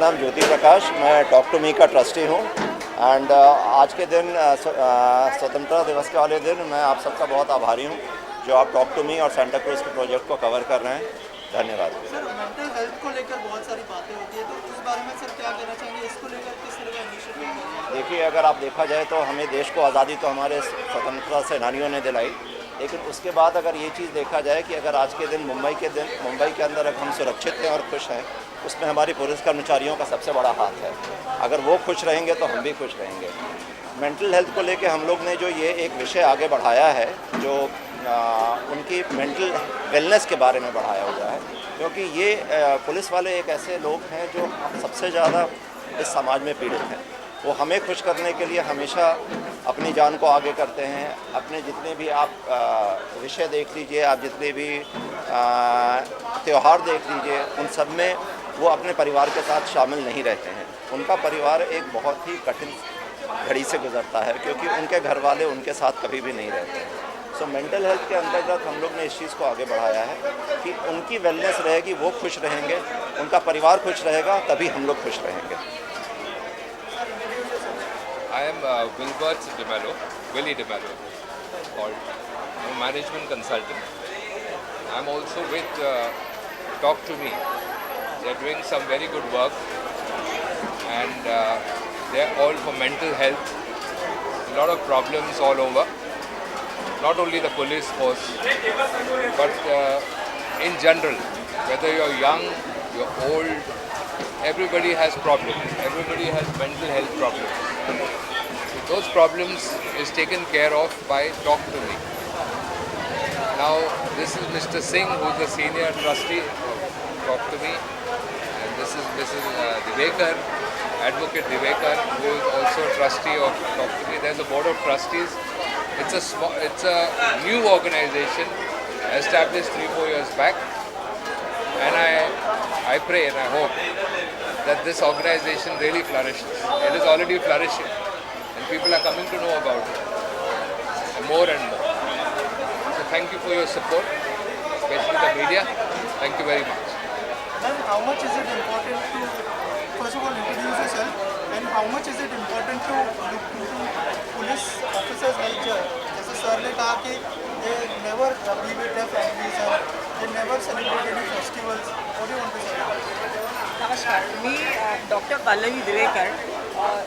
नाम ज्योति प्रकाश, मैं talk to मी का ट्रस्टी हूँ। एंड आज के दिन स्वतंत्रता दिवस के वाले दिन मैं आप सबका बहुत आभारी हूँ जो आप टॉक टू मी और सेंटा क्रूज के प्रोजेक्ट को कवर कर रहे हैं। धन्यवाद। सर, मेंटल हेल्थ को लेकर बहुत सारी बातें होती है, तो उस बारे में सर क्या कहना चाहेंगे? इसको लेकर किस तरह का इनिशिएटिव? देखिए, अगर आप देखा जाए तो हमें देश को आज़ादी तो हमारे स्वतंत्रता सेनानियों ने दिलाई, लेकिन उसके बाद अगर ये चीज़ देखा जाए कि अगर आज के दिन मुंबई के अंदर अगर हम सुरक्षित हैं और खुश हैं, उसमें हमारी पुलिस कर्मचारियों का सबसे बड़ा हाथ है। अगर वो खुश रहेंगे तो हम भी खुश रहेंगे। मेंटल हेल्थ को लेके हम लोग ने जो ये एक विषय आगे बढ़ाया है, जो उनकी मेंटल वेलनेस के बारे में बढ़ाया हुआ है, क्योंकि ये पुलिस वाले एक ऐसे लोग हैं जो सबसे ज़्यादा इस समाज में पीड़ित हैं। वो हमें खुश करने के लिए हमेशा अपनी जान को आगे करते हैं। अपने जितने भी आप विषय देख लीजिए, आप जितने भी त्यौहार देख लीजिए, उन सब में वो अपने परिवार के साथ शामिल नहीं रहते हैं। उनका परिवार एक बहुत ही कठिन घड़ी से गुजरता है, क्योंकि उनके घर वाले उनके साथ कभी भी नहीं रहते हैं। सो मेंटल हेल्थ के अंतर्गत हम लोग ने इस चीज़ को आगे बढ़ाया है कि उनकी वेलनेस रहेगी, वो खुश रहेंगे, उनका परिवार खुश रहेगा, तभी हम लोग खुश रहेंगे। I am Willie DeMello, called. I'm a management consultant. I'm also with Talk to Me. They're doing some very good work, and they're all for mental health. A lot of problems all over. Not only the police force, but in general, whether you're young, you're old, everybody has problems. Everybody has mental health problems. Those problems is taken care of by Talk to Me. Now, this is Mr. Singh, who is the senior trustee of Talk to Me, and this is Mrs. Divekar, Advocate Divekar, who is also a trustee of Talk to Me. There's a board of trustees. It's a new organization established 3-4 years back, and I pray and I hope that this organization really flourishes. It is already flourishing, and people are coming to know about it more and more. So thank you for your support, especially the media. Thank you very much. Then how much is it important to, first of all, introduce yourself, and how much is it important to look into police officers' health? जैसे sir ने कहा कि they never be with their families and they never celebrate any festivals. What do you want to say? नमस्कार, मी doctor Pallavi Divekar,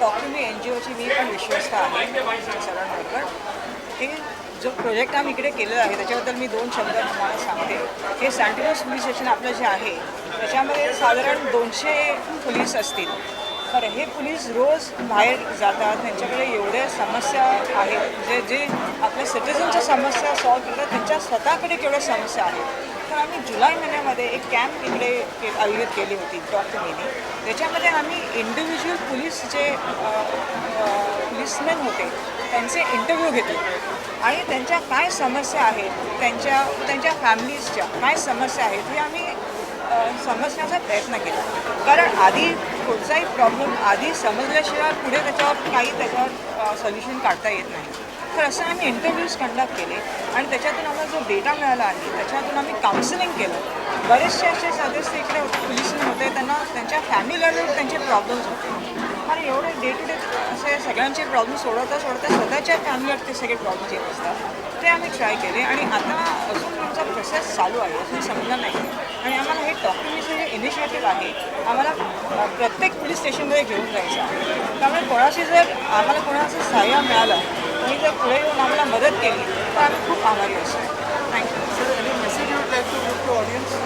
talk to me NGOची मी पण विश्वस्त आहे सरांबरोबर. हे जो प्रोजेक्ट आम्ही इकडे केलेला आहे त्याच्याबद्दल मी 2 शब्द तुम्हाला सांगते. हे सँटिनोस पोलीस स्टेशन आपलं जे आहे त्याच्यामध्ये साधारण 200 पोलीस असतील. तर हे पोलीस रोज बाहेर जातात, त्यांच्याकडे एवढ्या समस्या आहेत जे आपल्या सिटिझनच्या समस्या सॉल्व्ह करतात, त्यांच्या स्वतःकडे केवढ्या समस्या आहेत. तर आम्ही जुलै महिन्यामध्ये एक कॅम्प इकडे आयोजित केली होती टॉक टू मीने. त्याच्यामध्ये आम्ही इंडिव्हिज्युअल पोलीस जे पोलीसमॅन होते त्यांचे इंटरव्ह्यू घेतले आणि त्यांच्या काय समस्या आहेत, त्यांच्या फॅमिलीजच्या काय समस्या आहेत हे आम्ही समजण्याचा प्रयत्न केला. कारण आधी कुठचाही प्रॉब्लेम आधी समजल्याशिवाय पुढे त्याच्यावर सोल्युशन काढता येत नाही. तर असं आम्ही इंटरव्ह्यूज कंडक्ट केले आणि त्याच्यातून आम्हाला जो डेटा मिळाला आहे त्याच्यातून आम्ही काउन्सिलिंग केलं. बरेचसे असे सदस्य इकडे पोलिसने होते, त्यांना त्यांच्या फॅमिली लेवलवर त्यांचे प्रॉब्लेम्स होते आणि एवढे डे टू डे असे सगळ्यांचे प्रॉब्लेम सोडवता स्वतःच्या फॅमिलीवर ते सगळे प्रॉब्लेम्स येत असतात. ते आम्ही ट्राय केले आणि आता अजून आमचा प्रोसेस चालू आहे, अजून संपलं नाही. आणि आम्हाला हे टॉक टू मीचं जे इनिशिएटिव्ह आहे आम्हाला प्रत्येक पोलीस स्टेशनमध्ये घेऊन जायचं आहे. त्यामुळे कोणाशी जर आम्हाला कोणाचं सहाय्य मिळालं, कोणी जर पुढे येऊन आम्हाला मदत केली तर आम्ही खूप आभारी असतो. Thank you. Sir, any message you would like to give to audience?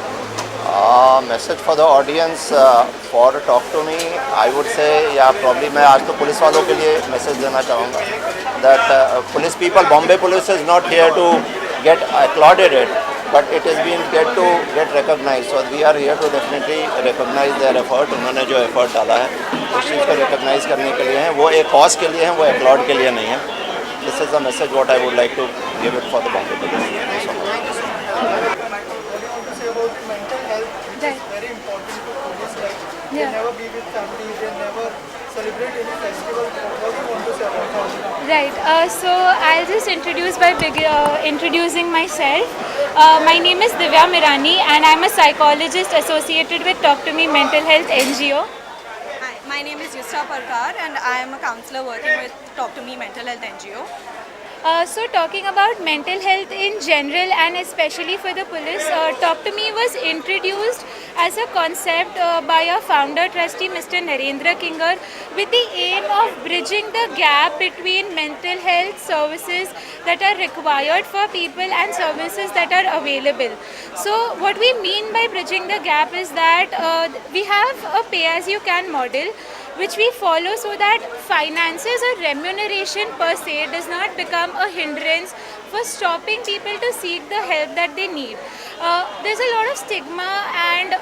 Message for the audience for talk to me, I would say, या प्रॉब्ली मैं आज तो पुलिस वालों के लिए मैसेज देना चाहूँगा that police people, Bombay police is not here to get applauded, but it has been get recognized. So we are here to definitely recognize their effort. उन्होंने जो एफर्ट डाला है उस चीज़ को रिकॉग्नाइज करने के लिए हैं. वो एक कॉज के लिए हैं, वो अपलॉड के लिए नहीं है. This is the message what I would like to give it for the Bombay Police. Thank you so much. What do you want to say about mental health, which is very important to police life? They never be with family, they never celebrate any festival. What do you want to say about that? Right. So I'll just introduce by introducing myself. My name is Divya Mirani, and I'm a psychologist associated with Talk to Me Mental Health NGO. My name is Yusra Parkar and I am a counselor working with Talk to Me Mental Health NGO. So talking about mental health in general and especially for the police, Talk to Me was introduced as a concept by our founder trustee Mr. Narendra Kingar with the aim of bridging the gap between mental health services that are required for people and services that are available. So what we mean by bridging the gap is that we have a pay-as-you-can model which we follow so that finances or remuneration per se does not become a hindrance for stopping people to seek the help that they need. There's a lot of stigma and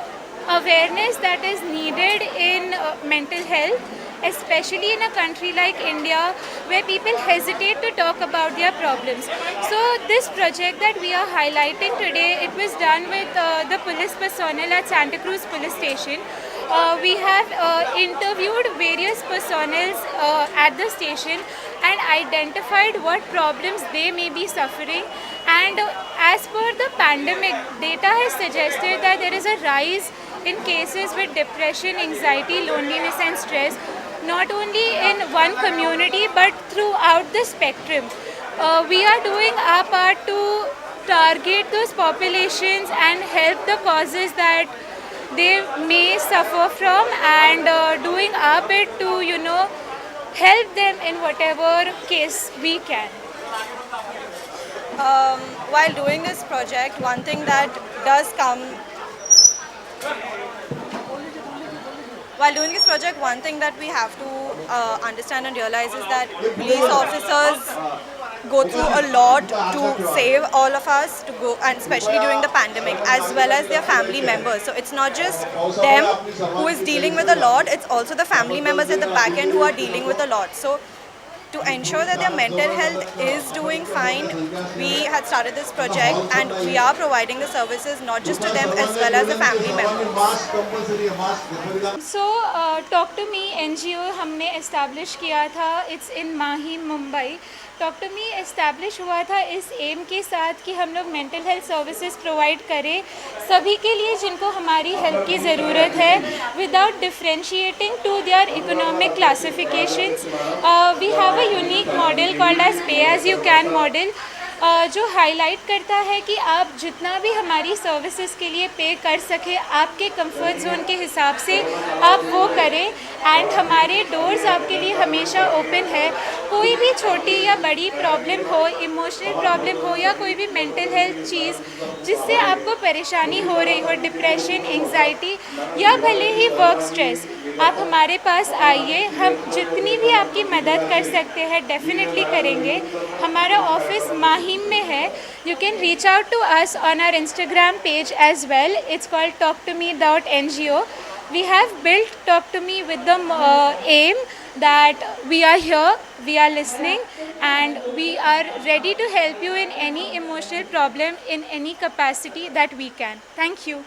awareness that is needed in mental health, especially in a country like India where people hesitate to talk about their problems. So this project that we are highlighting today, it was done with the police personnel at Santa Cruz Police Station. We have interviewed various personnels at the station and identified what problems they may be suffering, and as per the pandemic, data has suggested that there is a rise in cases with depression, anxiety, loneliness and stress, not only in one community but throughout the spectrum. We are doing our part to target those populations and help the causes that they may suffer from, and doing our bit to help them in whatever case we can. While doing this project, one thing that does come while doing this project, one thing that we have to understand and realize is that police officers go through a lot to save all of us, to go, and especially during the pandemic, as well as their family members. So it's not just them who is dealing with a lot, it's also the family members at the back end who are dealing with a lot. So to ensure that their mental health is doing fine, we had started this project and we are providing the services not just to them as well as the family members. So Talk to Me NGO हमने establish किया था. It's in Mahim, Mumbai. Talk to Me establish हुआ था इस M के साथ कि हम लोग मेंटल हेल्थ सर्विसेज प्रोवाइड करें सभी के लिए जिनको हमारी हेल्प की ज़रूरत है, without differentiating to their economic classifications. We have a unique model called as pay as you can model, जो हाईलाइट करता है कि आप जितना भी हमारी सर्विसेज के लिए पे कर सके आपके कंफर्ट जोन के हिसाब से आप वो करें, एंड हमारे डोर्स आपके लिए हमेशा ओपन है. कोई भी छोटी या बड़ी प्रॉब्लम हो, इमोशनल प्रॉब्लम हो या कोई भी मेंटल हेल्थ चीज़ जिससे आपको परेशानी हो रही हो, डिप्रेशन, एंग्जाइटी या भले ही वर्क स्ट्रेस, आप हमारे पास आइए. हम जितनी भी आपकी मदद कर सकते हैं डेफिनेटली करेंगे. हमारा ऑफिस माहिम में है. You can reach out to us on our Instagram page as well. It's called talktome.ngo. We have built Talk to Me with the aim that we are here, we are listening, and we are ready to help you in any emotional problem in any capacity that we can. Thank you.